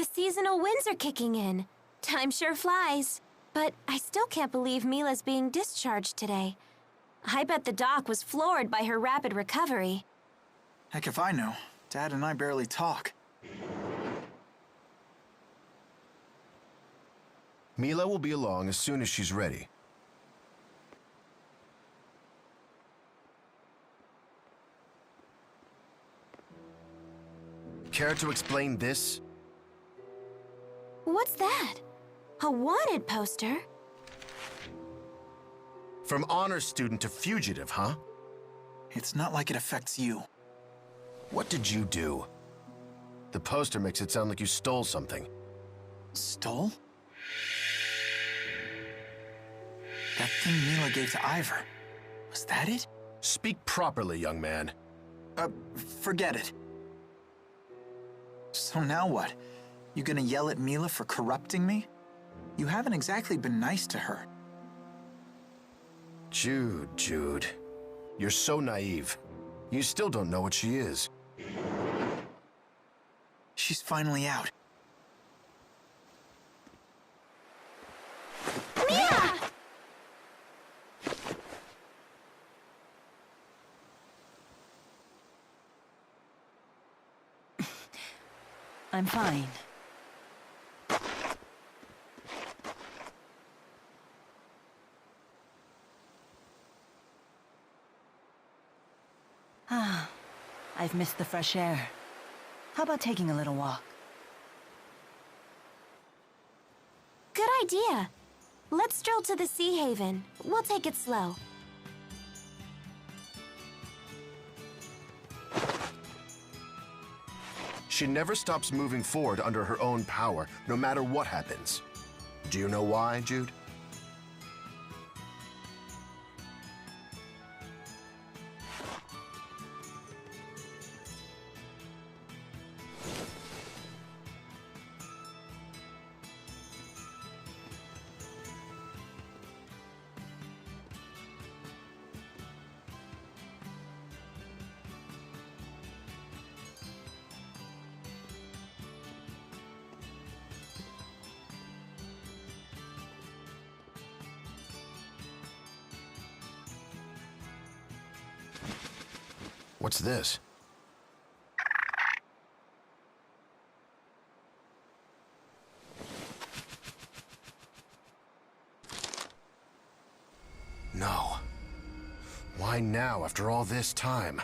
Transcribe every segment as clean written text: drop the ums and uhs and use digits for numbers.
seasonal winds are kicking in. Time sure flies. But I still can't believe Mila's being discharged today. I bet the doc was floored by her rapid recovery. Heck if I know. Dad and I barely talk. Mila will be along as soon as she's ready. Care to explain this? What's that? A wanted poster? From honor student to fugitive, huh? It's not like it affects you. What did you do? The poster makes it sound like you stole something. Stole? That thing Mila gave to Ivor. Was that it? Speak properly, young man. Forget it. So now what? You gonna yell at Mila for corrupting me? You haven't exactly been nice to her. Jude. You're so naive. You still don't know what she is. She's finally out. Mila! I'm fine. I've missed the fresh air. How about taking a little walk? Good idea. Let's stroll to the Sea Haven. We'll take it slow. She never stops moving forward under her own power, no matter what happens. Do you know why, Jude? What's this? No. Why now, after all this time?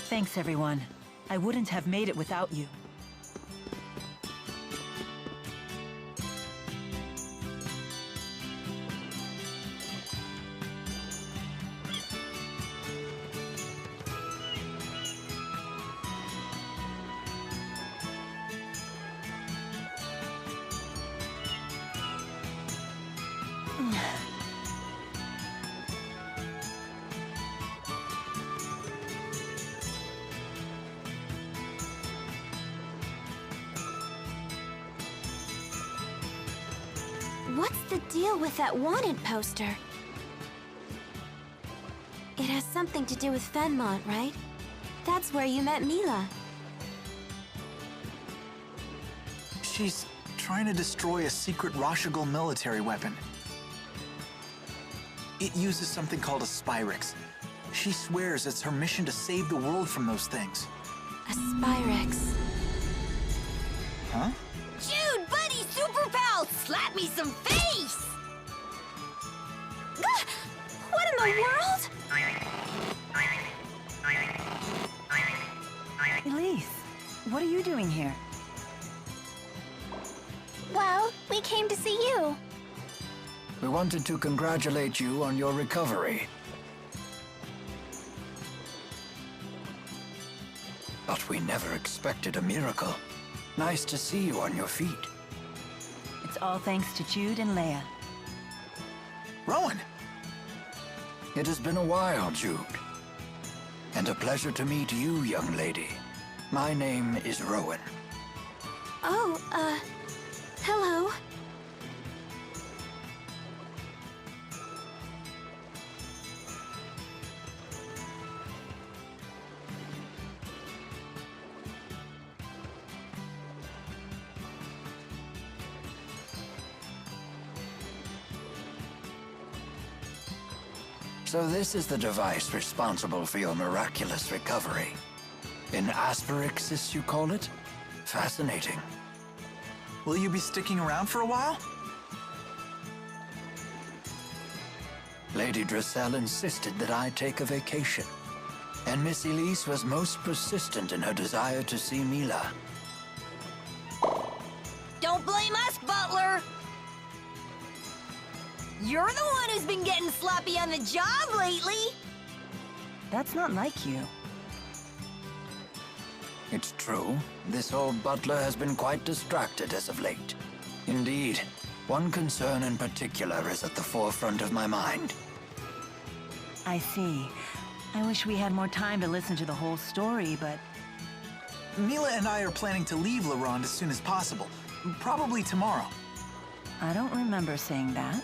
Thanks, everyone. I wouldn't have made it without you. What's the deal with that wanted poster? It has something to do with Fenmont, right? That's where you met Mila. She's trying to destroy a secret Rashigal military weapon. It uses something called a Spyrix. She swears it's her mission to save the world from those things. A Spyrix. Huh? Jude, buddy, super pal, slap me some face! What in the world? Elise, what are you doing here? Well, we came to see you. We wanted to congratulate you on your recovery. But we never expected a miracle. Nice to see you on your feet. It's all thanks to Jude and Leia. Rowan! It has been a while, Jude. And a pleasure to meet you, young lady. My name is Rowan. Oh, hello. So this is the device responsible for your miraculous recovery. In Asperixis, you call it? Fascinating. Will you be sticking around for a while? Lady Dressel insisted that I take a vacation. And Miss Elise was most persistent in her desire to see Mila. Don't blame us, Butler! You're the one who's been getting sloppy on the job lately! That's not like you. It's true. This old butler has been quite distracted as of late. Indeed, one concern in particular is at the forefront of my mind. I see. I wish we had more time to listen to the whole story, but... Mila and I are planning to leave La Ronde as soon as possible. Probably tomorrow. I don't remember saying that.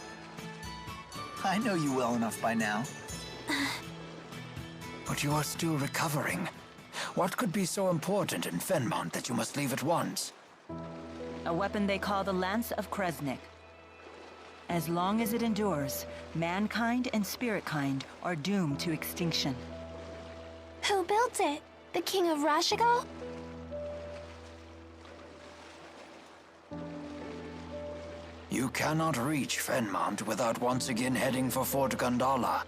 I know you well enough by now. But you are still recovering. What could be so important in Fenmont that you must leave at once? A weapon they call the Lance of Kresnik. As long as it endures, mankind and spiritkind are doomed to extinction. Who built it? The King of Rashigal? You cannot reach Fenmont without once again heading for Fort Gandala.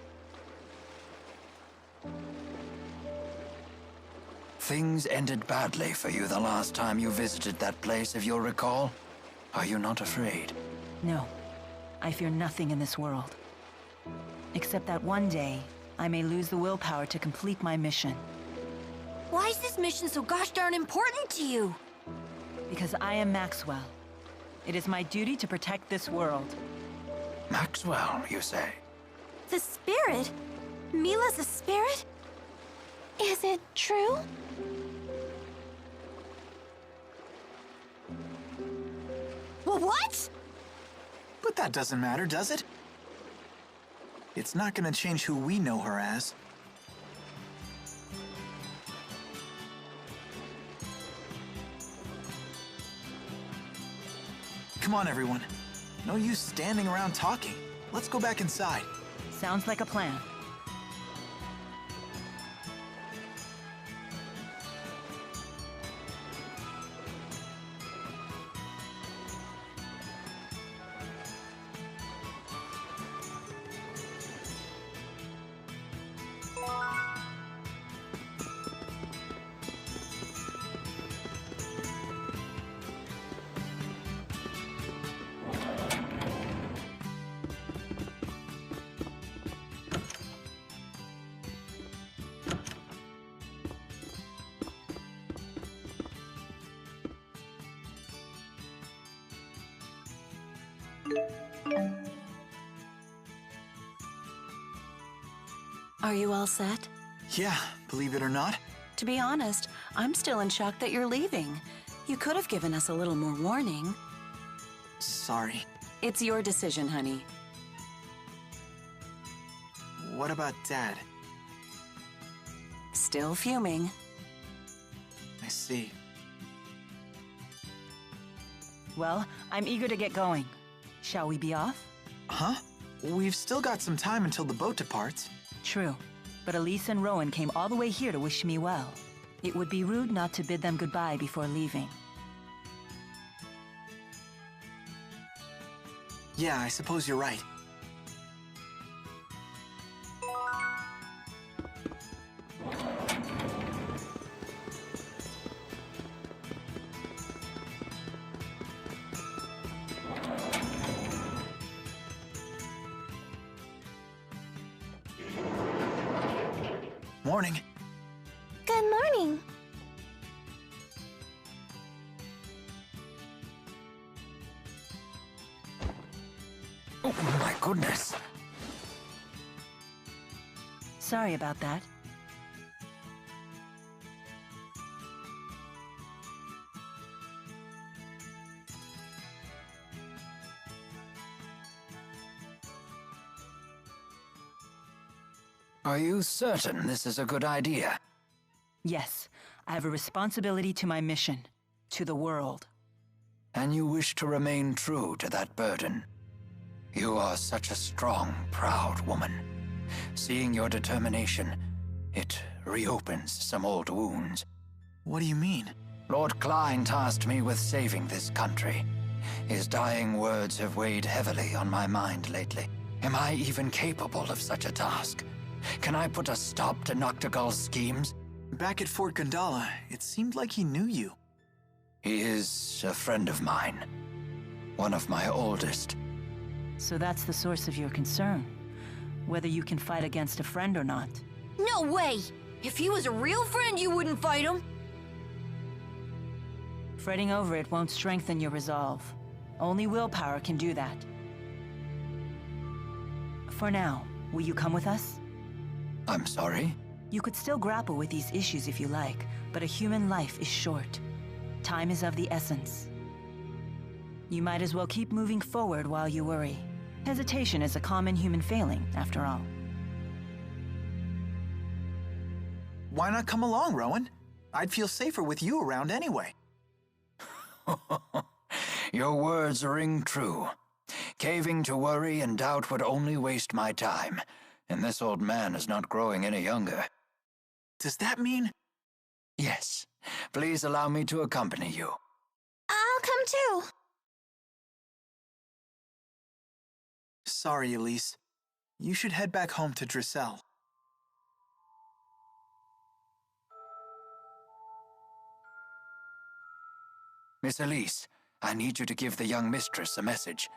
Things ended badly for you the last time you visited that place, if you'll recall. Are you not afraid? No, I fear nothing in this world. Except that one day, I may lose the willpower to complete my mission. Why is this mission so gosh darn important to you? Because I am Maxwell. It is my duty to protect this world. Maxwell, you say? The spirit? Mila's a spirit? Is it true? Well, what? But that doesn't matter, does it? It's not gonna change who we know her as. Come on, everyone. No use standing around talking. Let's go back inside. Sounds like a plan. Are you all set? Yeah, believe it or not. To be honest, I'm still in shock that you're leaving. You could have given us a little more warning. Sorry. It's your decision, honey. What about Dad? Still fuming. I see. Well, I'm eager to get going. Shall we be off? Huh? We've still got some time until the boat departs. True, but Elise and Rowan came all the way here to wish me well. It would be rude not to bid them goodbye before leaving. Yeah, I suppose you're right. Morning. Good morning. Oh, my goodness. Sorry about that. Are you certain this is a good idea? Yes, I have a responsibility to my mission, to the world. And you wish to remain true to that burden? You are such a strong, proud woman. Seeing your determination, it reopens some old wounds. What do you mean? Lord Klein tasked me with saving this country. His dying words have weighed heavily on my mind lately. Am I even capable of such a task? Can I put a stop to Noctigal's schemes? Back at Fort Gandala, it seemed like he knew you. He is a friend of mine. One of my oldest. So that's the source of your concern. Whether you can fight against a friend or not. No way! If he was a real friend, you wouldn't fight him. Fretting over it won't strengthen your resolve. Only willpower can do that. For now, will you come with us? I'm sorry? You could still grapple with these issues if you like, but a human life is short. Time is of the essence. You might as well keep moving forward while you worry. Hesitation is a common human failing, after all. Why not come along, Rowan? I'd feel safer with you around anyway. Your words ring true. Caving to worry and doubt would only waste my time, and this old man is not growing any younger. Does that mean? Yes. Please allow me to accompany you. I'll come too. Sorry, Elise. You should head back home to Drissel. Miss Elise, I need you to give the young mistress a message.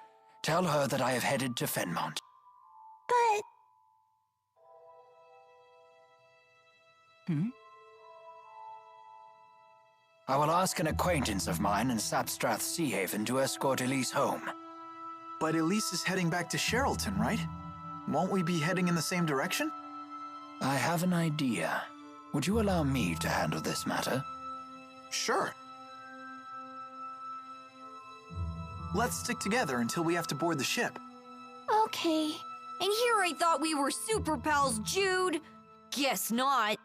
Tell her that I have headed to Fenmont. But... I will ask an acquaintance of mine in Sapstrath Sea Haven to escort Elise home. But Elise is heading back to Sherrilton, right? Won't we be heading in the same direction? I have an idea. Would you allow me to handle this matter? Sure. Let's stick together until we have to board the ship. Okay. And here I thought we were super pals, Jude. Guess not.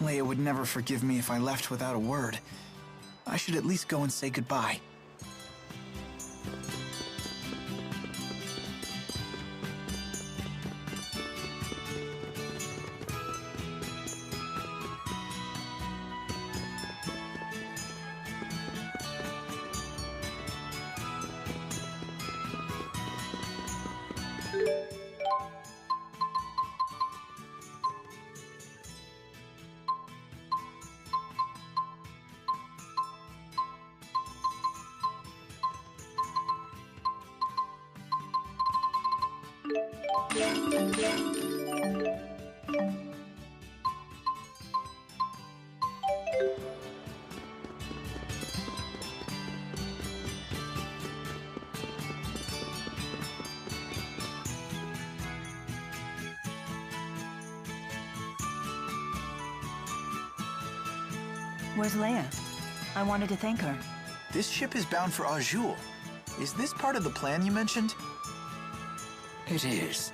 Leia would never forgive me if I left without a word. I should at least go and say goodbye. Where's Leia? I wanted to thank her. This ship is bound for Azul. Is this part of the plan you mentioned? It is.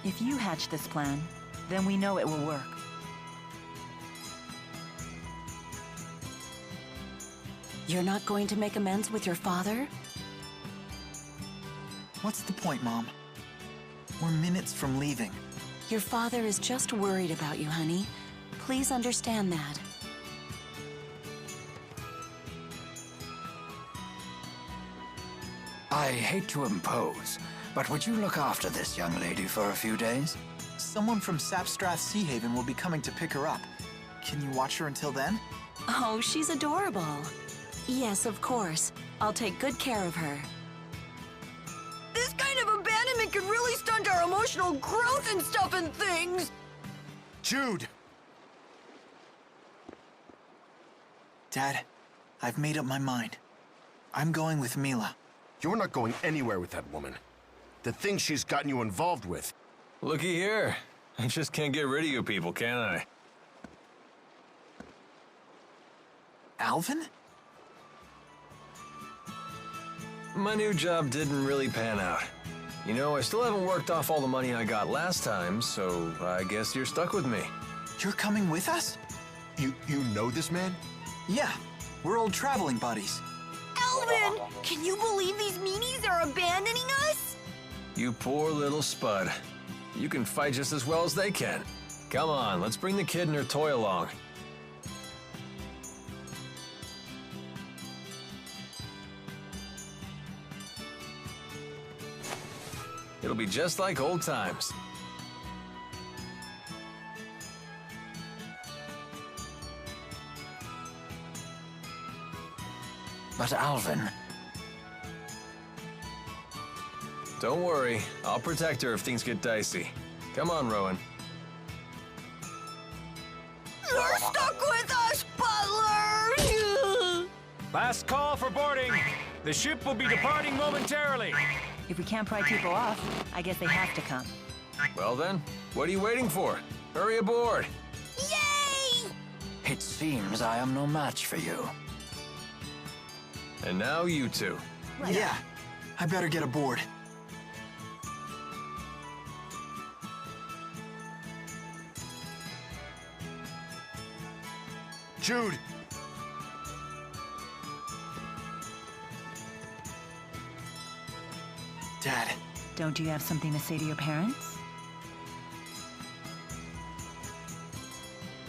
If you hatch this plan, then we know it will work. You're not going to make amends with your father? What's the point, Mom? We're minutes from leaving. Your father is just worried about you, honey. Please understand that. I hate to impose, but would you look after this young lady for a few days? Someone from Sapstrath Sea Haven will be coming to pick her up. Can you watch her until then? Oh, she's adorable. Yes, of course. I'll take good care of her. This kind of abandonment could really stunt our emotional growth and stuff and things! Jude! Dad, I've made up my mind. I'm going with Mila. You're not going anywhere with that woman. The things she's gotten you involved with. Looky here. I just can't get rid of you people, can I? Alvin? My new job didn't really pan out. You know, I still haven't worked off all the money I got last time, so I guess you're stuck with me. You're coming with us? You know this man? Yeah, we're old traveling buddies. Alvin! Can you believe these meanies are abandoning us? You poor little spud. You can fight just as well as they can. Come on, let's bring the kid and her toy along. It'll be just like old times. But Alvin... Don't worry, I'll protect her if things get dicey. Come on, Rowan. You're stuck with us, Butler! Last call for boarding. The ship will be departing momentarily. If we can't pry people off, I guess they have to come. Well then, what are you waiting for? Hurry aboard. Yay! It seems I am no match for you. And now you two. Yeah, I better get aboard. Jude! Dad, Don't you have something to say to your parents?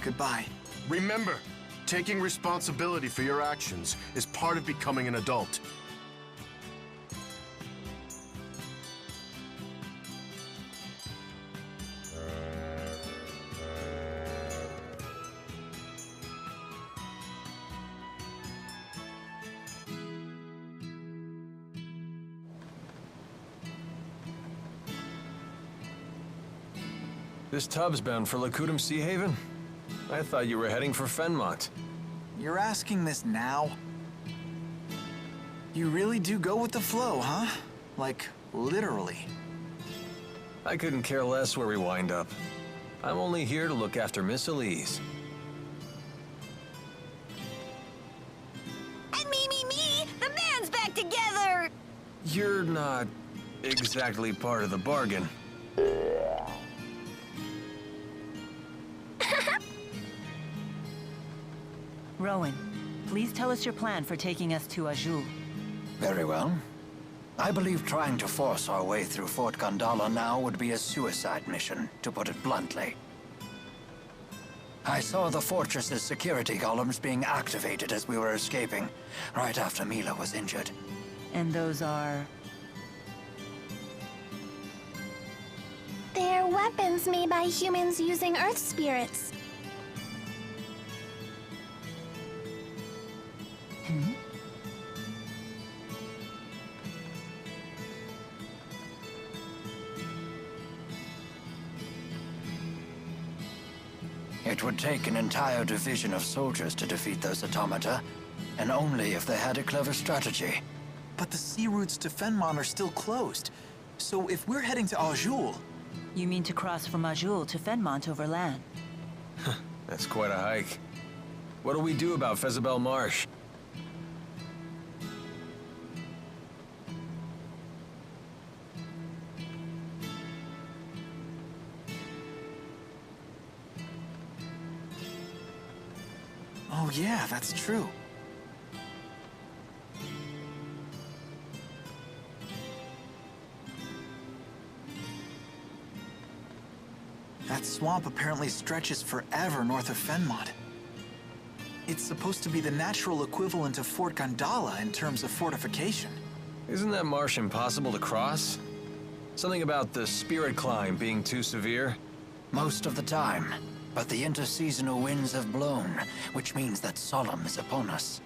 goodbye. Remember, taking responsibility for your actions is part of becoming an adult. This tub's bound for Lakutum Sea Haven? I thought you were heading for Fenmont. You're asking this now? You really do go with the flow, huh? Like, literally. I couldn't care less where we wind up. I'm only here to look after Miss Elise. And me! The band's back together! You're not exactly part of the bargain. Rowan, please tell us your plan for taking us to Azul. Very well. I believe trying to force our way through Fort Gondala now would be a suicide mission, to put it bluntly. I saw the fortress's security columns being activated as we were escaping, right after Mila was injured. And those are... They're weapons made by humans using Earth spirits. It would take an entire division of soldiers to defeat those automata, and only if they had a clever strategy. But the sea routes to Fenmon are still closed. So if we're heading to Azul... You mean to cross from Azul to Fenmont over land? That's quite a hike. What do we do about Fezabel Marsh? Oh yeah, that's true. That swamp apparently stretches forever north of Fenmont. It's supposed to be the natural equivalent of Fort Gondala in terms of fortification. Isn't that marsh impossible to cross? Something about the spirit climb being too severe? Most of the time. But the interseasonal winds have blown, which means that Solemn is upon us.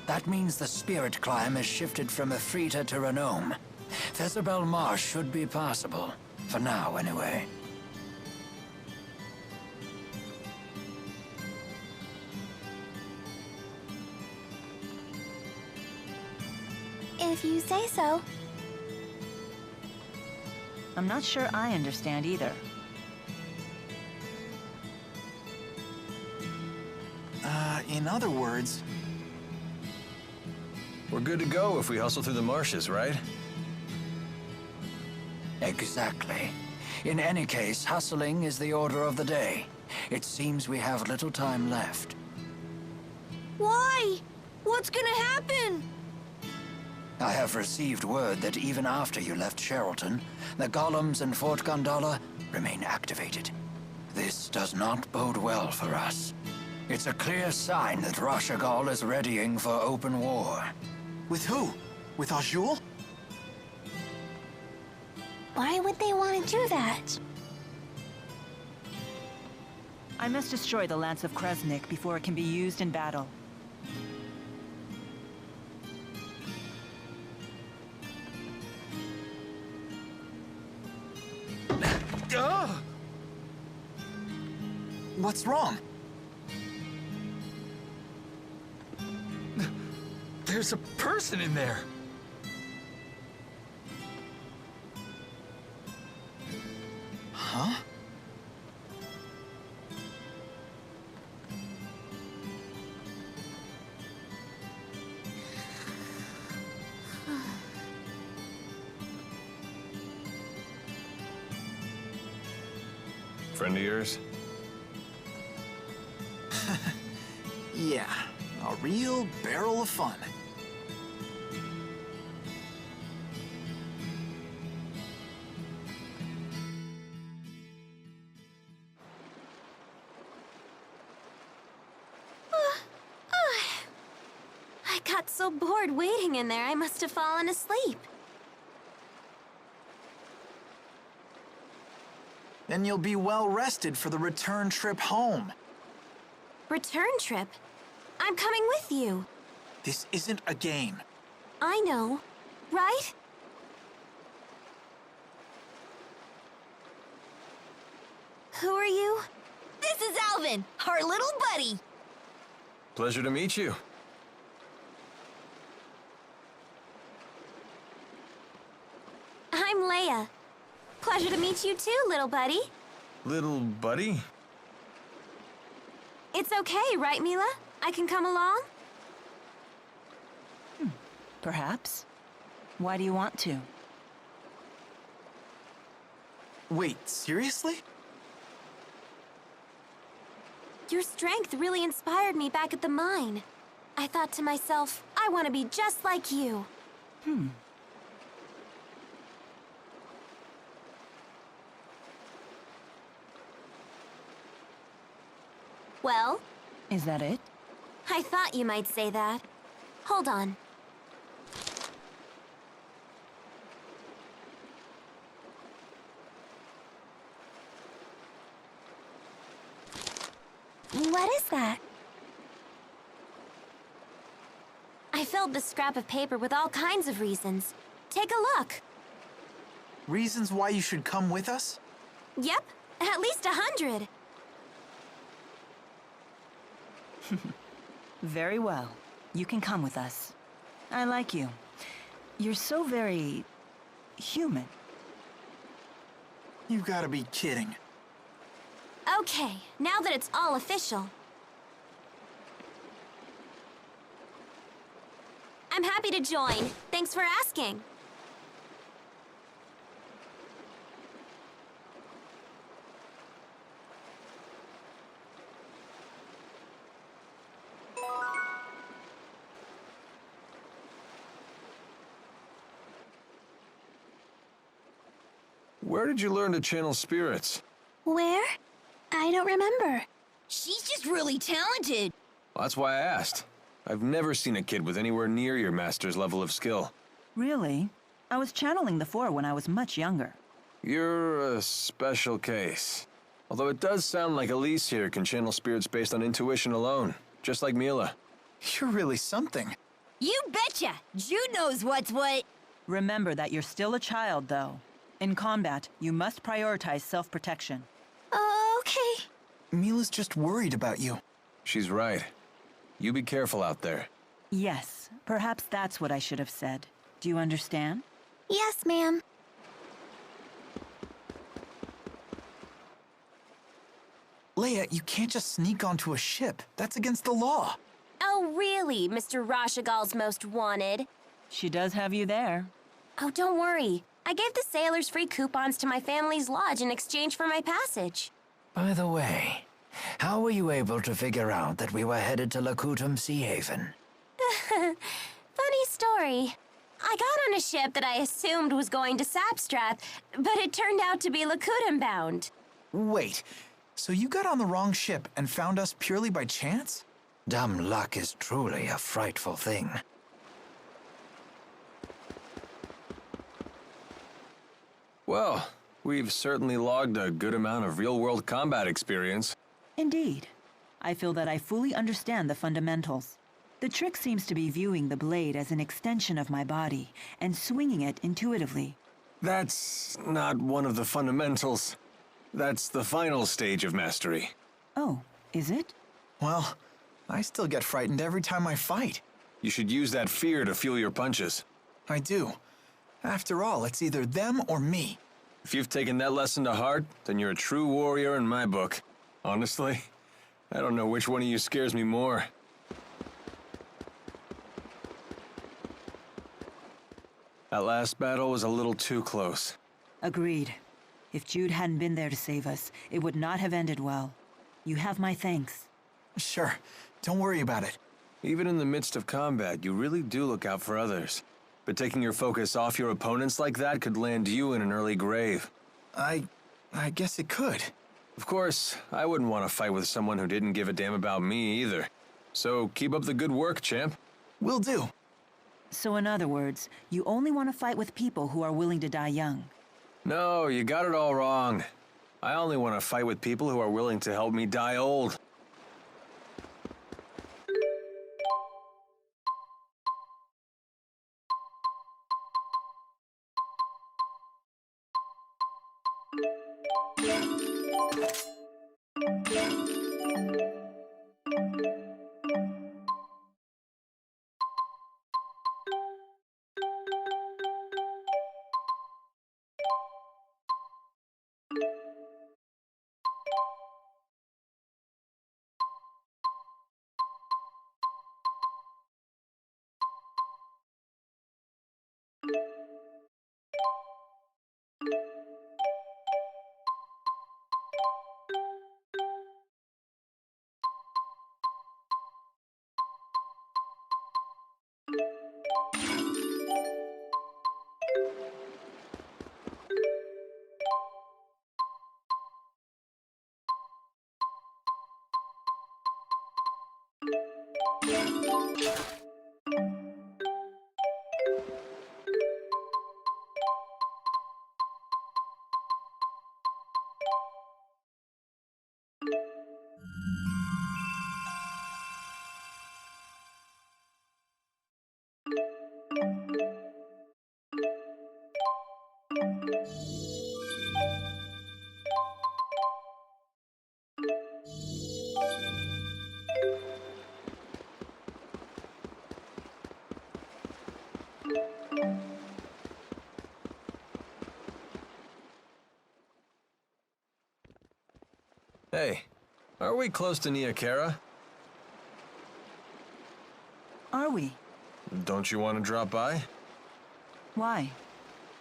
That means the spirit climb has shifted from Efrita to Renome. Fezabel Marsh should be passable. For now, anyway. If you say so. I'm not sure I understand either. In other words... We're good to go if we hustle through the marshes, right? Exactly. In any case, hustling is the order of the day. It seems we have little time left. Why? What's gonna happen? I have received word that even after you left Sherrilton, the golems in Fort Gondala remain activated. This does not bode well for us. It's a clear sign that Rashagal is readying for open war. With who? With Azul? Why would they want to do that? I must destroy the Lance of Kresnik before it can be used in battle. What's wrong? There's a person in there. Huh? Friend of yours? Yeah, a real barrel of fun. I got so bored waiting in there, I must have fallen asleep. Then you'll be well rested for the return trip home. Return trip? I'm coming with you. This isn't a game. I know, right? Who are you? This is Alvin, our little buddy. Pleasure to meet you. I'm Leia. Pleasure to meet you too, little buddy. Little buddy? It's okay, right, Mila? I can come along? Perhaps. Why do you want to? Wait, seriously? Your strength really inspired me back at the mine. I thought to myself, I want to be just like you. Well? Is that it? I thought you might say that. Hold on. What is that? I filled the scrap of paper with all kinds of reasons. Take a look. Reasons why you should come with us? Yep, at least 100. Very well. You can come with us. I like you. You're so very... human. You've got to be kidding. Okay, now that it's all official. I'm happy to join. Thanks for asking. Where did you learn to channel spirits? Where? I don't remember. She's just really talented. Well, that's why I asked. I've never seen a kid with anywhere near your master's level of skill. Really? I was channeling the Four when I was much younger. You're a special case. Although it does sound like Elise here can channel spirits based on intuition alone, just like Mila. You're really something. You betcha! Jude knows what's what. Remember that you're still a child, though. In combat, you must prioritize self-protection. Okay. Mila's just worried about you. She's right. You be careful out there. Yes, perhaps that's what I should have said. Do you understand? Yes, ma'am. Leia, you can't just sneak onto a ship. That's against the law. Oh, really, Mr. Rashagal's most wanted? She does have you there. Oh, don't worry. I gave the sailors free coupons to my family's lodge in exchange for my passage. By the way, how were you able to figure out that we were headed to Lakutum Sea Haven? Funny story. I got on a ship that I assumed was going to Sapstrath, but it turned out to be Lakutum bound. Wait, so you got on the wrong ship and found us purely by chance? Dumb luck is truly a frightful thing. Well, we've certainly logged a good amount of real-world combat experience. Indeed. I feel that I fully understand the fundamentals. The trick seems to be viewing the blade as an extension of my body and swinging it intuitively. That's not one of the fundamentals. That's the final stage of mastery. Oh, is it? Well, I still get frightened every time I fight. You should use that fear to fuel your punches. I do. After all, it's either them or me. If you've taken that lesson to heart, then you're a true warrior in my book. Honestly, I don't know which one of you scares me more. That last battle was a little too close. Agreed. If Jude hadn't been there to save us, it would not have ended well. You have my thanks. Sure, don't worry about it. Even in the midst of combat, you really do look out for others. But taking your focus off your opponents like that could land you in an early grave. I guess it could. Of course, I wouldn't want to fight with someone who didn't give a damn about me either. So keep up the good work, champ. Will do. So in other words, you only want to fight with people who are willing to die young. No, you got it all wrong. I only want to fight with people who are willing to help me die old. Hey, are we close to Niakara? Are we? Don't you want to drop by? Why?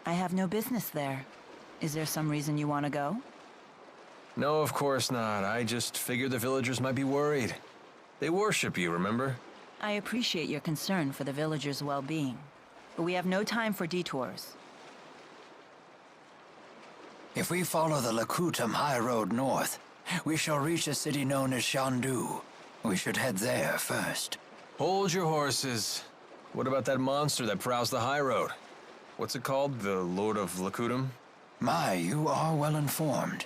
I have no business there. Is there some reason you want to go? No, of course not. I just figured the villagers might be worried. They worship you, remember? I appreciate your concern for the villagers' well-being, but we have no time for detours. If we follow the Lakutam High Road north, we shall reach a city known as Shandu. We should head there first. Hold your horses. What about that monster that prowls the high road? What's it called? The Lord of Lakutam? My, you are well informed.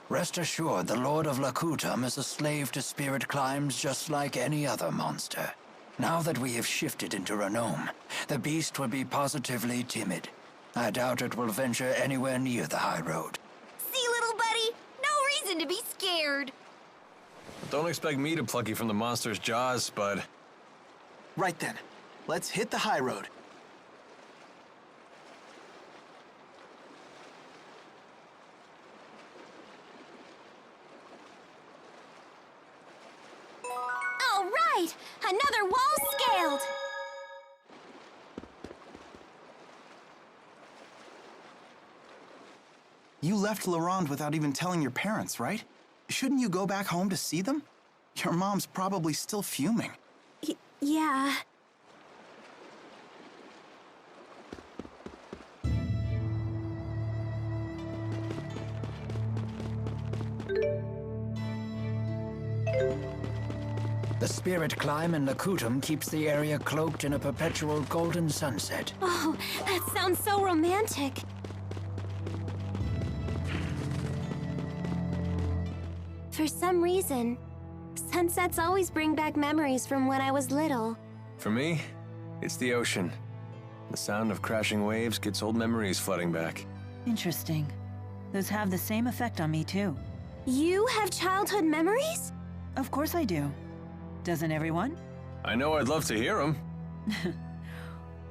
Rest assured, the Lord of Lakutam is a slave to Spirit Climes just like any other monster. Now that we have shifted into Renome, the beast will be positively timid. I doubt it will venture anywhere near the high road. See, little buddy? No reason to be scared. Don't expect me to pluck you from the monster's jaws, bud. Right then. Let's hit the high road. All right! Another wall scaled! You left Laurent without even telling your parents, right? Shouldn't you go back home to see them? Your mom's probably still fuming. Yeah. The spirit climb in Lakutam keeps the area cloaked in a perpetual golden sunset. Oh, that sounds so romantic. For some reason, sunsets always bring back memories from when I was little. For me, it's the ocean. The sound of crashing waves gets old memories flooding back. Interesting. Those have the same effect on me, too. You have childhood memories? Of course I do. Doesn't everyone? I know I'd love to hear them.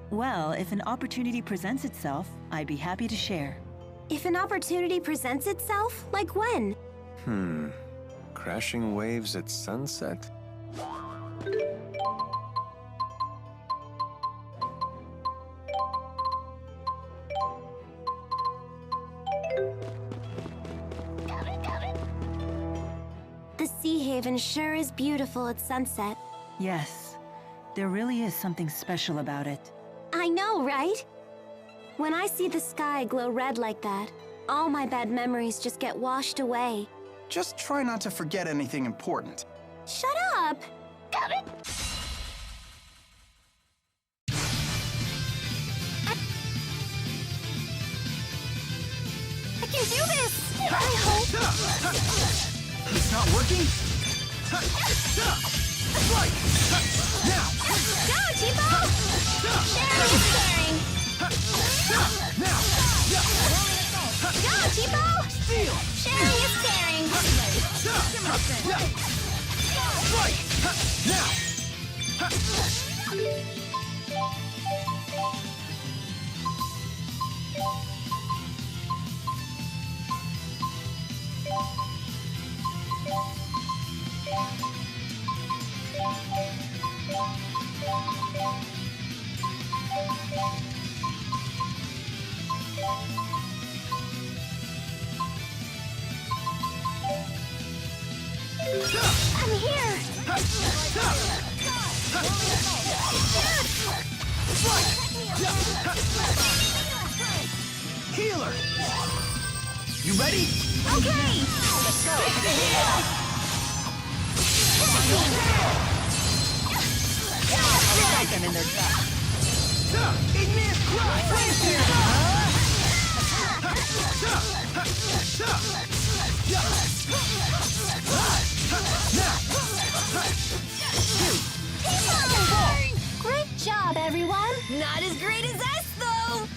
Well, if an opportunity presents itself, I'd be happy to share. If an opportunity presents itself, like when? Crashing waves at sunset? The Sea Haven sure is beautiful at sunset. Yes, there really is something special about it. I know, right? When I see the sky glow red like that, all my bad memories just get washed away. Just try not to forget anything important. Shut up! Got it! I can do this! I hope... It's not working? Right! Now! Go, Chipo! Sharing is caring! Now! Go, Chipo! Steal! Sharing is caring! Right! Now! I'm here! Healer! You ready? Okay! Let's go! Put them in their tracks. Great job, everyone! Not as great as us, though!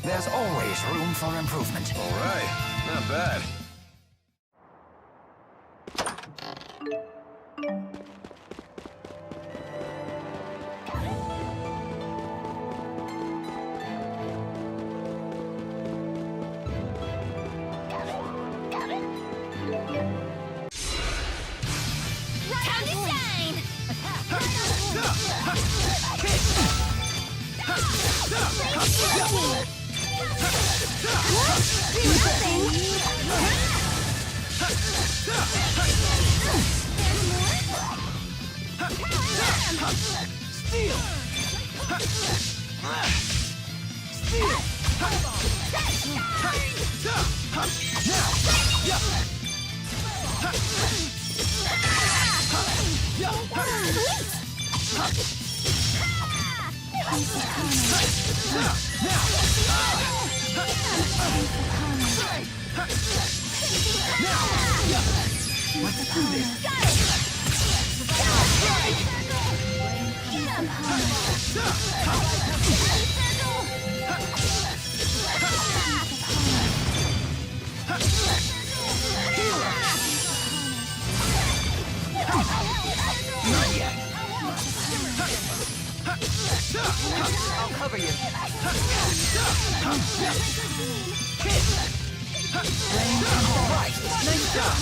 There's always room for improvement. All right, not bad. Time to shine! I'll cover you. Nice job.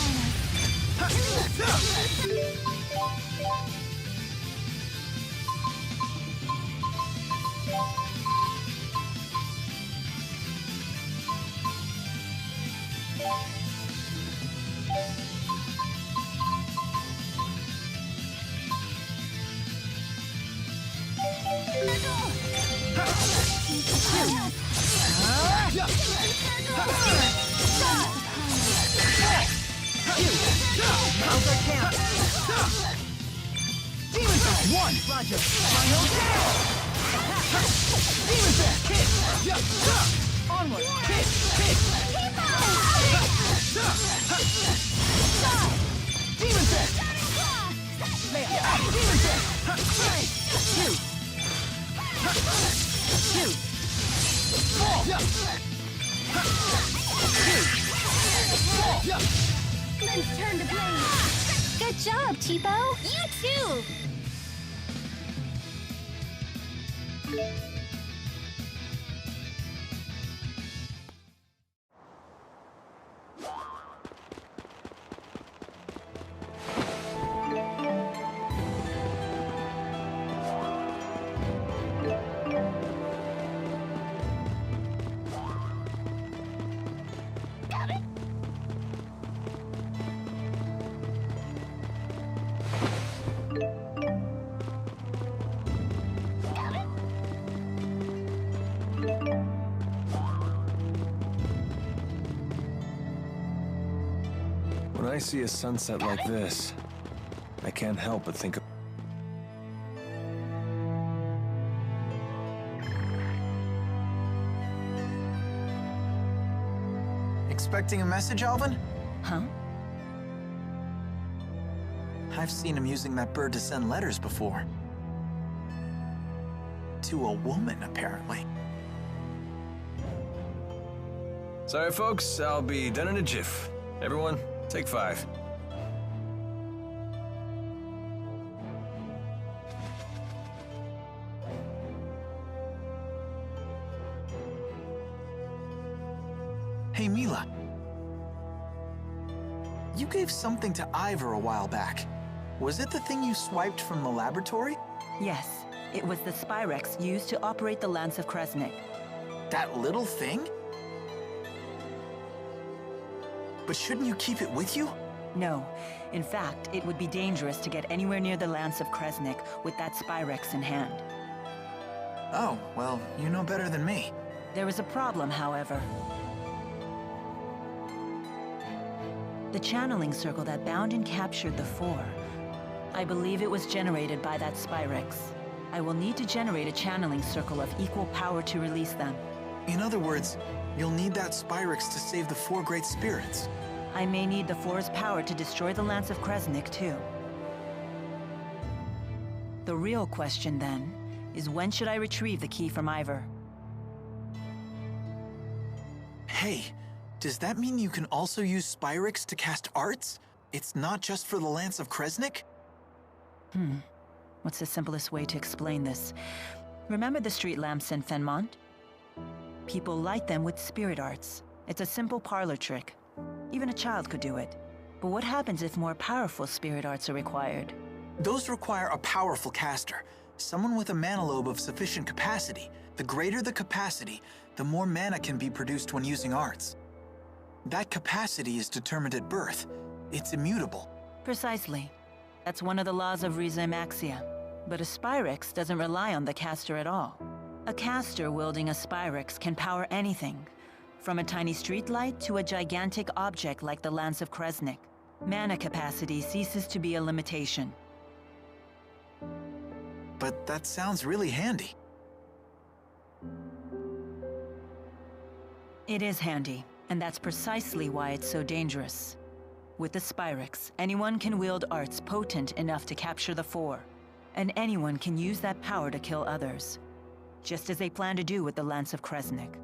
One! Roger! Final down! Demon Fist! Hit! Yeah! Onward! Hit! Hit! Demon Fist! Demon Fist! Two! Two! Fall! Two! Let's turn the blade! Good job, Tipo! You too! When I see a sunset like this, I can't help but think of... Expecting a message, Alvin? Huh? I've seen him using that bird to send letters before. To a woman, apparently. Sorry, folks, I'll be done in a jiff. Everyone, take 5. Hey, Mila. You gave something to Ivor a while back. Was it the thing you swiped from the laboratory? Yes, it was the Spyrex used to operate the Lance of Kresnik. That little thing? But shouldn't you keep it with you? No. In fact, it would be dangerous to get anywhere near the Lance of Kresnik with that Spyrex in hand. Oh, well, you know better than me. There was a problem, however. The channeling circle that bound and captured the Four. I believe it was generated by that Spyrex. I will need to generate a channeling circle of equal power to release them. In other words, you'll need that Spyrex to save the four great spirits. I may need the Four's power to destroy the Lance of Kresnik, too. The real question, then, is when should I retrieve the key from Ivor? Hey, does that mean you can also use Spyrex to cast arts? It's not just for the Lance of Kresnik? What's the simplest way to explain this? Remember the street lamps in Fenmont? People light them with spirit arts. It's a simple parlor trick. Even a child could do it. But what happens if more powerful spirit arts are required? Those require a powerful caster, someone with a mana lobe of sufficient capacity. The greater the capacity, the more mana can be produced when using arts. That capacity is determined at birth. It's immutable. Precisely. That's one of the laws of Riza Maxia. But a Spyrex doesn't rely on the caster at all. A caster wielding a Spyrex can power anything, from a tiny streetlight to a gigantic object like the Lance of Kresnik. Mana capacity ceases to be a limitation. But that sounds really handy. It is handy, and that's precisely why it's so dangerous. With the Spyrex, anyone can wield arts potent enough to capture the Four, and anyone can use that power to kill others, just as they plan to do with the Lance of Kresnik.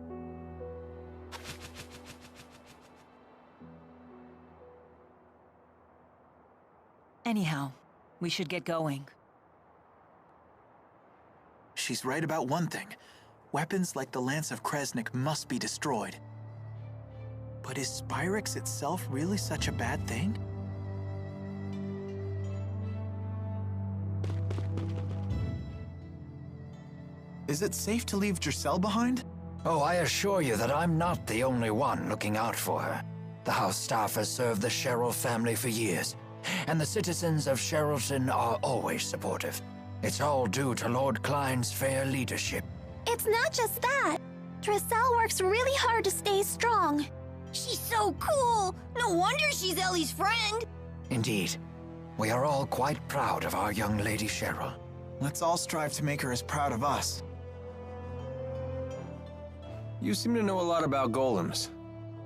Anyhow, we should get going. She's right about one thing. Weapons like the Lance of Kresnik must be destroyed. But is Spyrex itself really such a bad thing? Is it safe to leave Giselle behind? Oh, I assure you that I'm not the only one looking out for her. The house staff has served the Sherrill family for years, and the citizens of Sherrilton are always supportive. It's all due to Lord Clines' fair leadership. It's not just that. Giselle works really hard to stay strong. She's so cool! No wonder she's Ellie's friend! Indeed. We are all quite proud of our young Lady Sherrill. Let's all strive to make her as proud of us. You seem to know a lot about golems.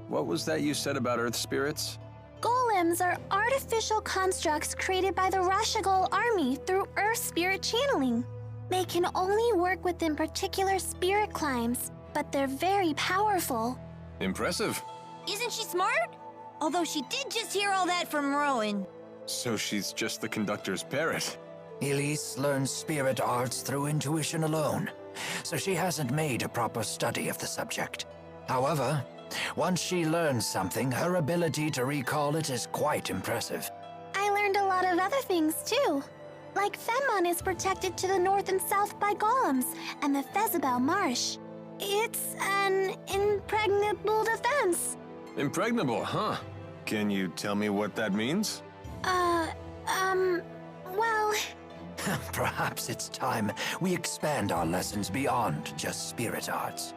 What was that you said about earth spirits? Golems are artificial constructs created by the Rashagol army through Earth spirit channeling. They can only work within particular spirit climes, but they're very powerful. Impressive. Isn't she smart? Although she did just hear all that from Rowan. So she's just the conductor's parrot. Elise learns spirit arts through intuition alone, so she hasn't made a proper study of the subject. However, once she learns something, her ability to recall it is quite impressive. I learned a lot of other things too. Like Fenmont is protected to the north and south by golems, and the Fezabel Marsh. It's an impregnable defense. Impregnable, huh? Can you tell me what that means? Well... Perhaps it's time we expand our lessons beyond just spirit arts.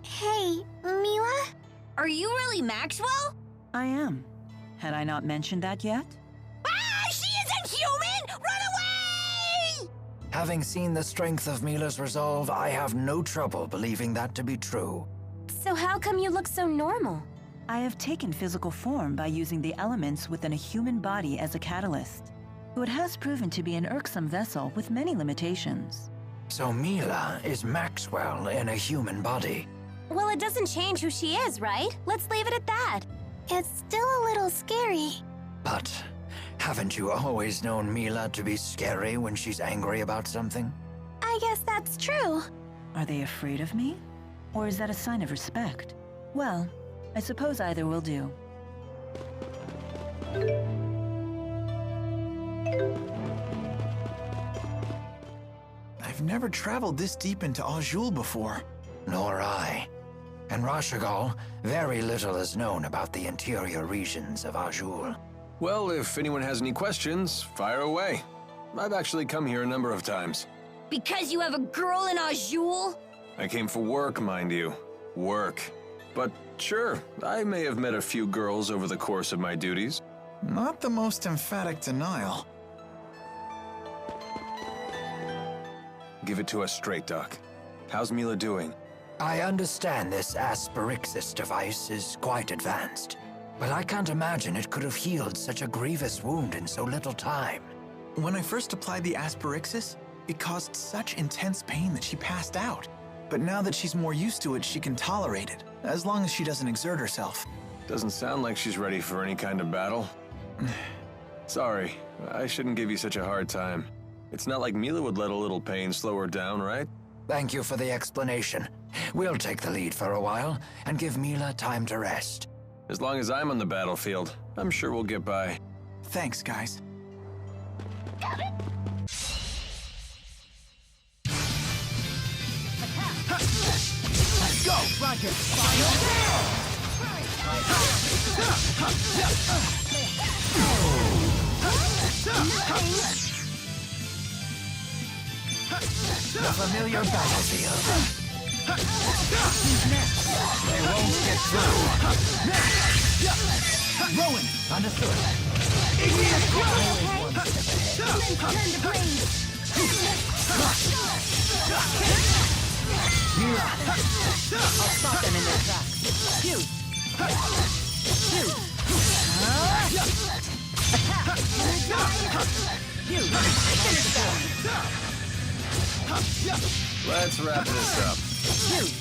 Hey, Mila? Are you really Maxwell? I am. Had I not mentioned that yet? Ah! She isn't human! Run away! Having seen the strength of Mila's resolve, I have no trouble believing that to be true. So how come you look so normal? I have taken physical form by using the elements within a human body as a catalyst. It has proven to be an irksome vessel with many limitations. So Mila is Maxwell in a human body. Well, it doesn't change who she is, right? Let's leave it at that. It's still a little scary. But haven't you always known Mila to be scary when she's angry about something? I guess that's true. Are they afraid of me? Or is that a sign of respect? Well, I suppose either will do. I've never traveled this deep into Azul before. Nor I. And Rashagol, very little is known about the interior regions of Azul. Well, if anyone has any questions, fire away. I've actually come here a number of times. Because you have a girl in Azul? I came for work, mind you. Work. But sure, I may have met a few girls over the course of my duties. Not the most emphatic denial. Give it to us straight, Doc. How's Mila doing? I understand this asperixis device is quite advanced, but I can't imagine it could have healed such a grievous wound in so little time. When I first applied the asperixis, it caused such intense pain that she passed out. But now that she's more used to it, she can tolerate it, as long as she doesn't exert herself. Doesn't sound like she's ready for any kind of battle. Sorry, I shouldn't give you such a hard time. It's not like Mila would let a little pain slow her down, right? Thank you for the explanation. We'll take the lead for a while and give Mila time to rest. As long as I'm on the battlefield, I'm sure we'll get by. Thanks, guys. Let's go! Rocket! The familiar battlefield. They won't get through. Rowan! Understood. Igneous Mila! I'll stop them in their tracks. Fuse! Fuse! Attack! Fuse! Finish them! Let's wrap this up. Fuse!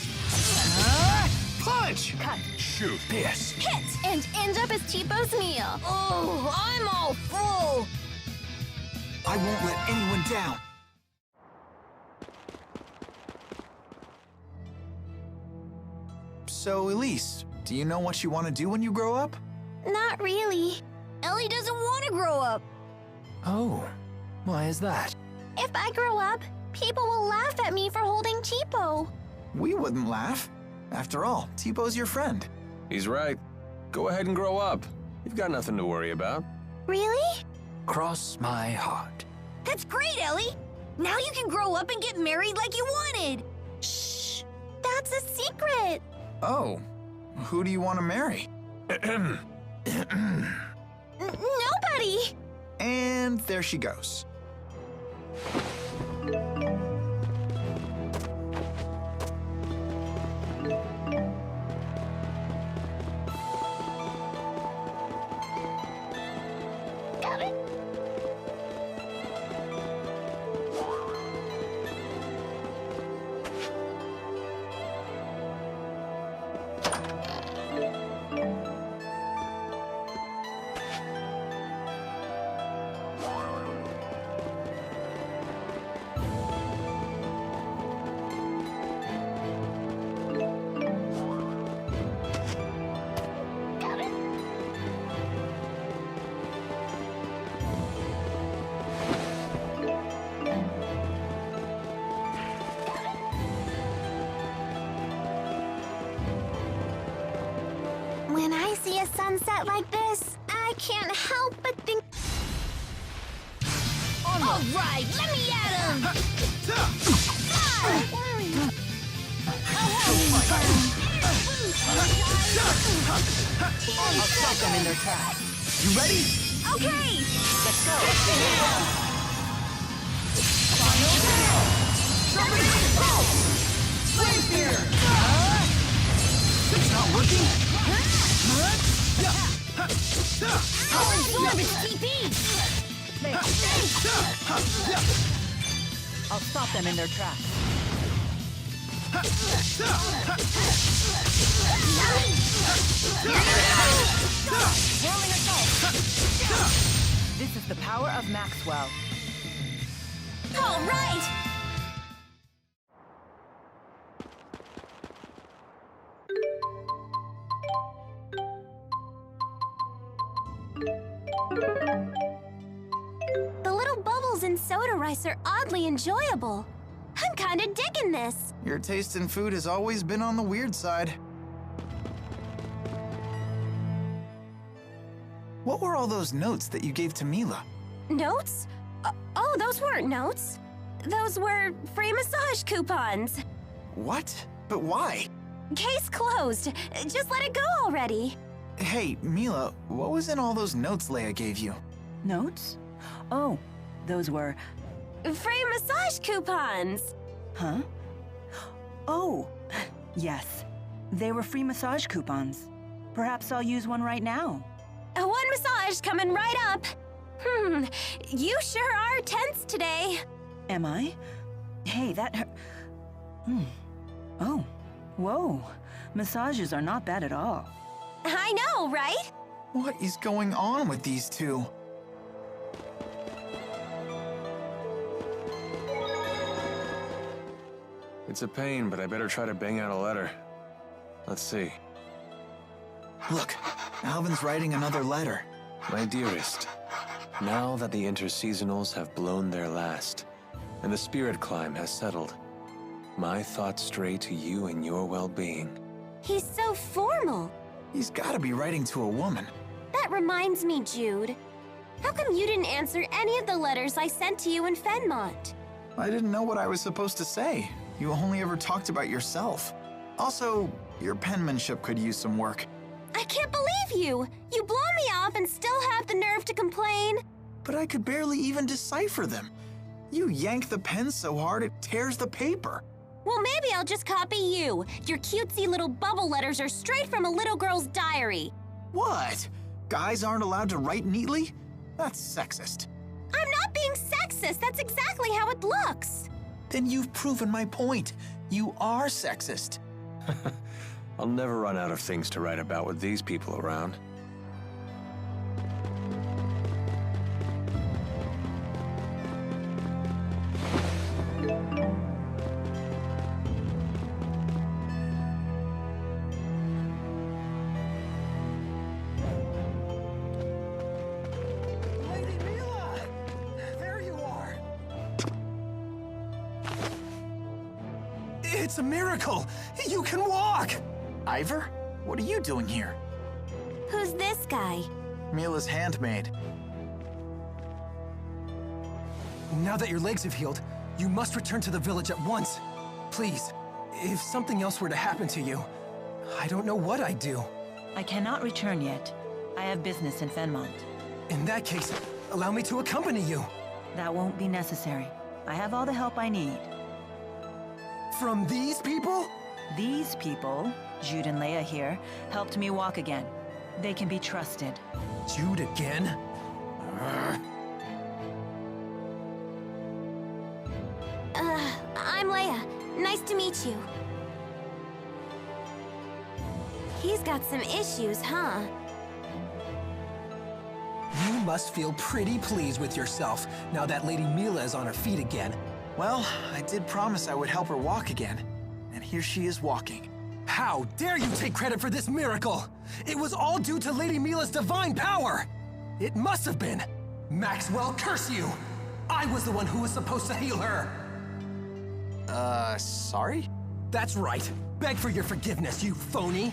punch! Cut! Shoot! Pierce. Hit and end up as Cheapo's meal. Oh, I'm all full. I won't let anyone down. So, Elise, do you know what you want to do when you grow up? Not really. Ellie doesn't want to grow up. Oh, why is that? If I grow up, people will laugh at me for holding Cheapo. We wouldn't laugh. After all, T-Bo's your friend. He's right. Go ahead and grow up. You've got nothing to worry about. Really? Cross my heart. That's great, Ellie. Now you can grow up and get married like you wanted. Shh. That's a secret. Oh, who do you want to marry? Nobody. And there she goes. When I see a sunset like this, I can't help but think... All right, let me at him. Don't worry. I'll stop them in their tracks. You ready? Okay. Let's go! Flame Spear! It's not working? I'll absorb its TP. I'll stop them in their tracks. Whirling assault. This is the power of Maxwell. All right. The little bubbles in soda rice are oddly enjoyable. I'm kinda digging this. Your taste in food has always been on the weird side. What were all those notes that you gave to Mila? Notes? Oh, those weren't notes. Those were free massage coupons. What? But why? Case closed. Just let it go already. Hey, Mila, what was in all those notes Leia gave you? Notes? Oh, those were... Free massage coupons. Huh? Oh, yes. They were free massage coupons. Perhaps I'll use one right now. One massage coming right up. You sure are tense today. Am I? Hey, that Oh, whoa. Massages are not bad at all. I know, right? What is going on with these two? It's a pain, but I better try to bang out a letter. Let's see. Look, Alvin's writing another letter. My dearest, now that the interseasonals have blown their last, and the spirit climb has settled, my thoughts stray to you and your well-being. He's so formal. He's gotta be writing to a woman. That reminds me, Jude. How come you didn't answer any of the letters I sent to you in Fenmont? I didn't know what I was supposed to say. You only ever talked about yourself. Also, your penmanship could use some work. I can't believe you! You blow me off and still have the nerve to complain. But I could barely even decipher them. You yank the pen so hard it tears the paper. Well, maybe I'll just copy you. Your cutesy little bubble letters are straight from a little girl's diary. What? Guys aren't allowed to write neatly? That's sexist. I'm not being sexist. That's exactly how it looks. Then you've proven my point. You are sexist. I'll never run out of things to write about with these people around. Lady Mila! There you are! It's a miracle! You can walk! Ivor, what are you doing here? Who's this guy? Mila's handmaid. Now that your legs have healed, you must return to the village at once. Please, if something else were to happen to you, I don't know what I'd do. I cannot return yet. I have business in Fenmont. In that case, allow me to accompany you. That won't be necessary. I have all the help I need. From these people? These people, Jude and Leia here, helped me walk again. They can be trusted. Jude again? I'm Leia. Nice to meet you. He's got some issues, huh? You must feel pretty pleased with yourself now that Lady Mila is on her feet again. Well, I did promise I would help her walk again. And here she is walking. How dare you take credit for this miracle? It was all due to Lady Mila's divine power! It must have been! Maxwell, curse you! I was the one who was supposed to heal her! Sorry? That's right. Beg for your forgiveness, you phony!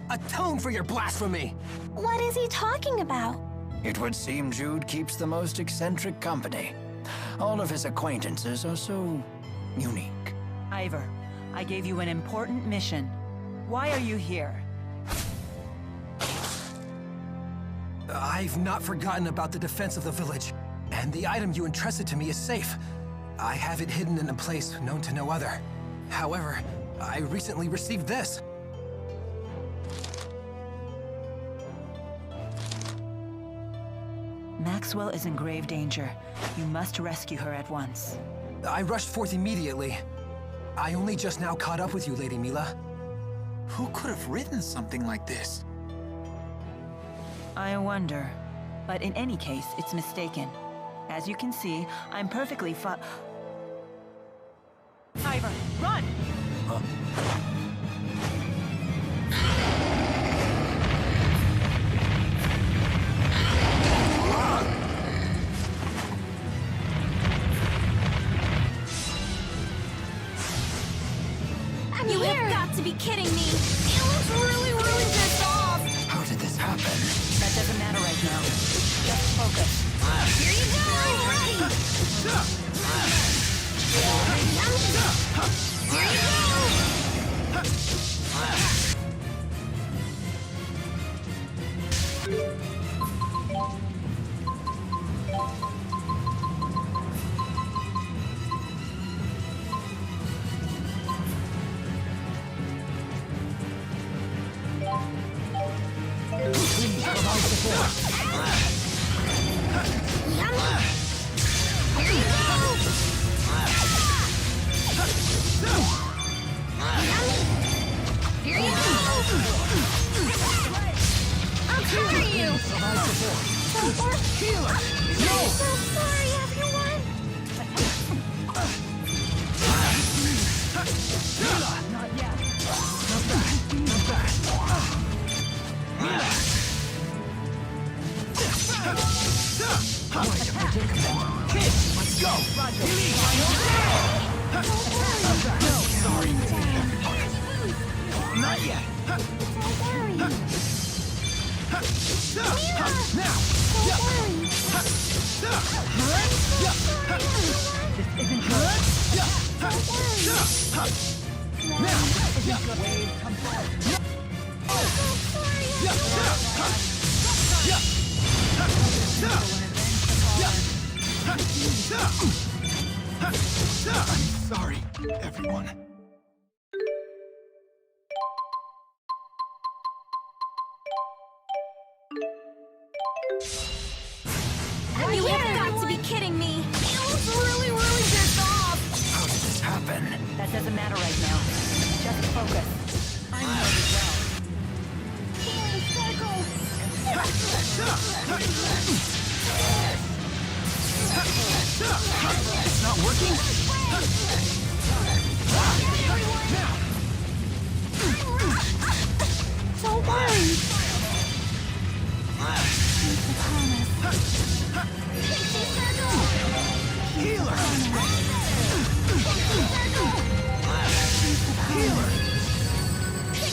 Atone for your blasphemy! What is he talking about? It would seem Jude keeps the most eccentric company. All of his acquaintances are so unique. Ivor, I gave you an important mission. Why are you here? I've not forgotten about the defense of the village, and the item you entrusted to me is safe. I have it hidden in a place known to no other. However, I recently received this. Maxwell is in grave danger. You must rescue her at once. I rushed forth immediately. I only just now caught up with you, Lady Mila. Who could have written something like this? I wonder. But in any case, it's mistaken. As you can see, I'm perfectly Ivor, run! You have got to be kidding me. It looks really pissed off. How did this happen? That doesn't matter right now. Just focus. Here you go. I'm ready. Here you go. So sorry, everyone. Not yet. Not bad. Not bad. Quite a predicament. Hit! Let's go! Roger. No, sorry. Not yet. Don't worry. Now! Don't worry. This isn't good. Don't worry. Now! Wave comes back. I'm sorry, everyone. You have got to be kidding me. Feels really, really pissed off. How did this happen? That doesn't matter right now. Just focus. I'm really well. Healing circle. It's not working? Don't worry. Healer!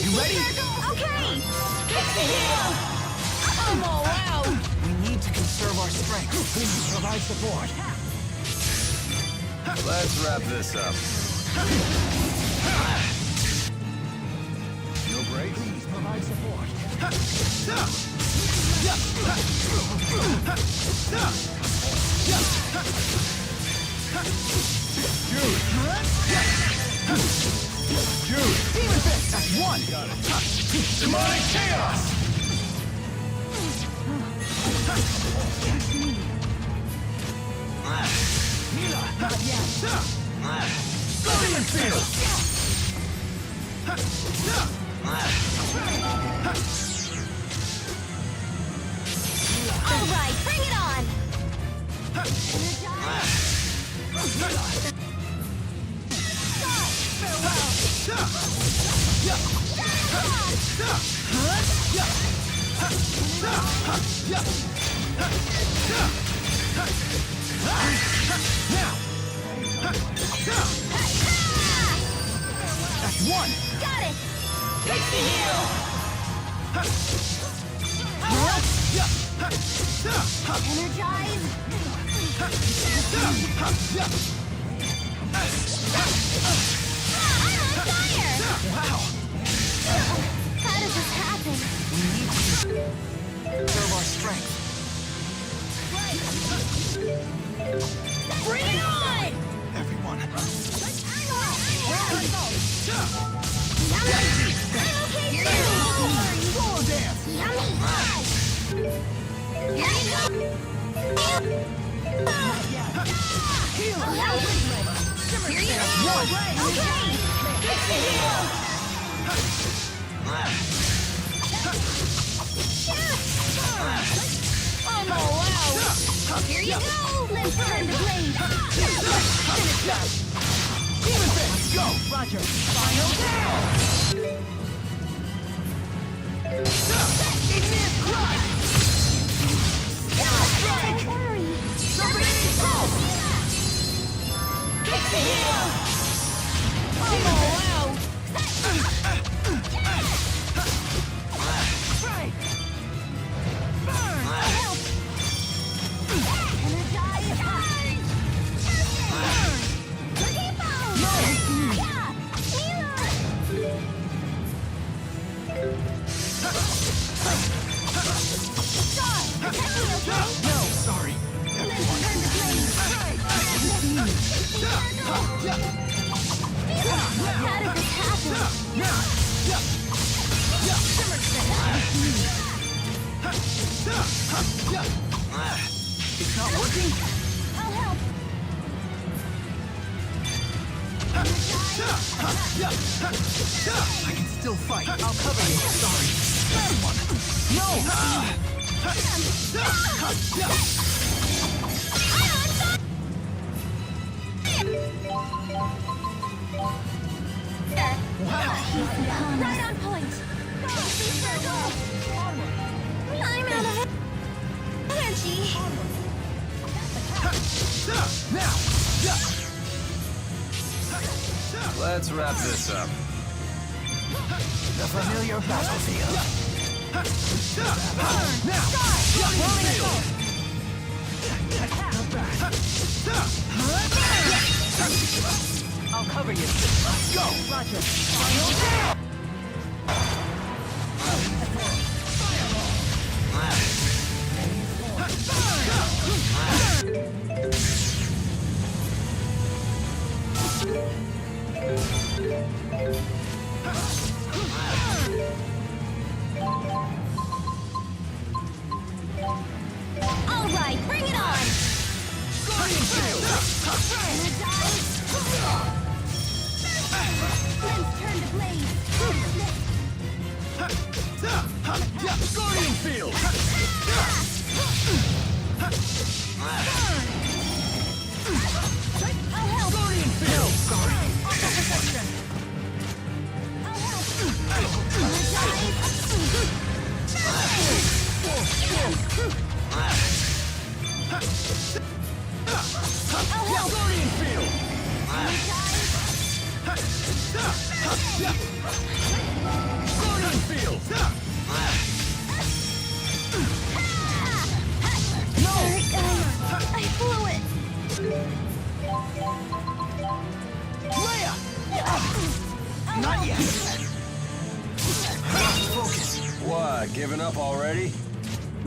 You ready? Okay. I'm all out. We need to conserve our strength. Provide support. Let's wrap this up. No break. Please provide support. Jude! Demon Fist! That's one! Got it. Demonic chaos! Mila! Not yet. Guardian Field! All right, bring it on. That's one! Got it. Energize. I'm on fire. Wow! How does this happen? We need to conserve our strength. Bring it on. Everyone. I'm okay too. Solo dance! Yummy. Here you go. Healer! Here you go. One! Okay. Fix the heal. I'm all out. Here you go. Let's turn the blade. Demon Fist! Go! Roger. Final down. Igneous Crush! Don't worry. Serpentine Pulse. Fix the heal. I'm all out. Strike! Burn. Help. Energize. Keep on. Yeah. No, sorry. Everyone. Turn the blade. How did this happen? It's not working? I'll help. I can still fight. I'll cover you. Sorry. Everyone. No! Right on point. I'm out of energy. Now! Let's wrap this up. The familiar battlefield. Now! I'll cover you. Go! Roger. All right, bring it on. Let's turn to blaze. Guardian Field! I'll help. Guardian Field! Guardian Field! Guardian Field! No! I blew it. Leia! Not yet. What, giving up already?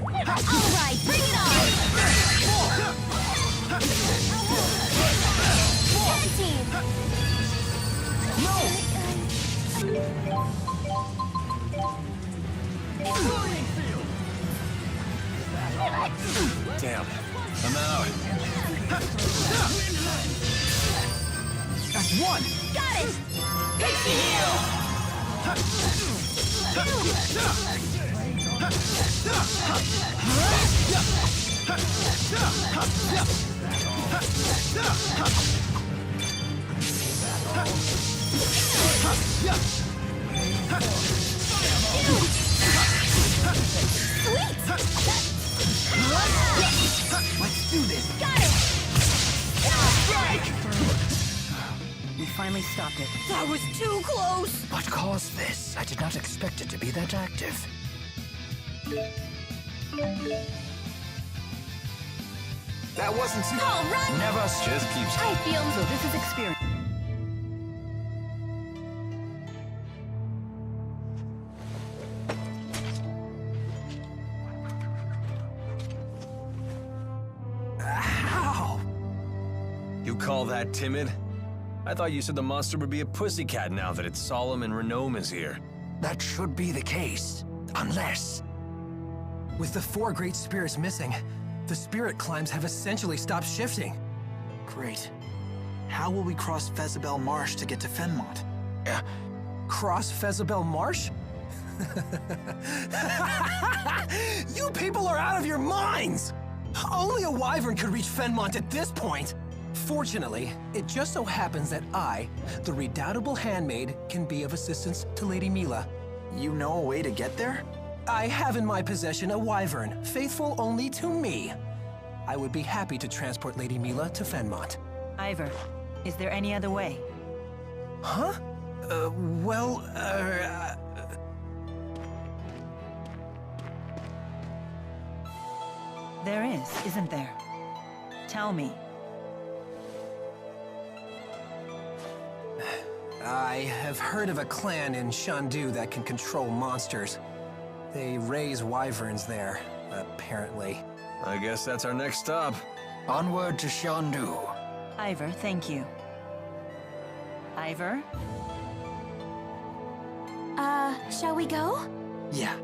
All right, bring it on. Tag team. Damn, I'm out. That's one. Got it. Pixie heal. Let's do this. Got it. We finally stopped it. That was too close! What caused this? I did not expect it to be that active. That wasn't too... All right. Never Just keeps... I feel So this is experience. How? You call that timid? I thought you said the monster would be a pussycat now that its solemn and Renome is here. That should be the case. Unless... With the 4 great spirits missing, the spirit climbs have essentially stopped shifting. Great. How will we cross Fezabel Marsh to get to Fenmont? Cross Fezabel Marsh? You people are out of your minds! Only a wyvern could reach Fenmont at this point. Fortunately, it just so happens that I, the redoubtable handmaid, can be of assistance to Lady Mila. You know a way to get there? I have in my possession a wyvern, faithful only to me. I would be happy to transport Lady Mila to Fenmont. Ivor, is there any other way? Huh? There is, isn't there? Tell me. I have heard of a clan in Shandu that can control monsters. They raise wyverns there, apparently. I guess that's our next stop. Onward to Shandu. Ivor, thank you. Ivor? Shall we go? Yeah.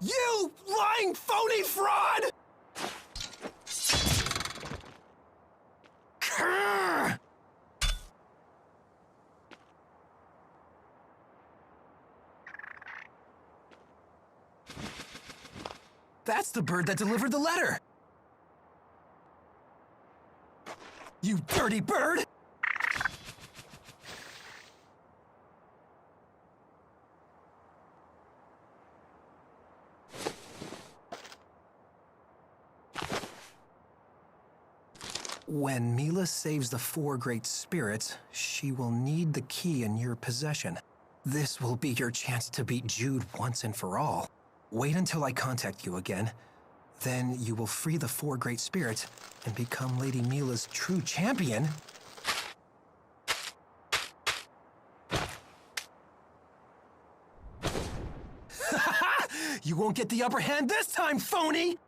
You lying phony fraud! That's the bird that delivered the letter! You dirty bird! When Mila saves the 4 great spirits, she will need the key in your possession. This will be your chance to beat Jude once and for all. Wait until I contact you again. Then you will free the 4 great spirits and become Lady Mila's true champion. You won't get the upper hand this time, phony!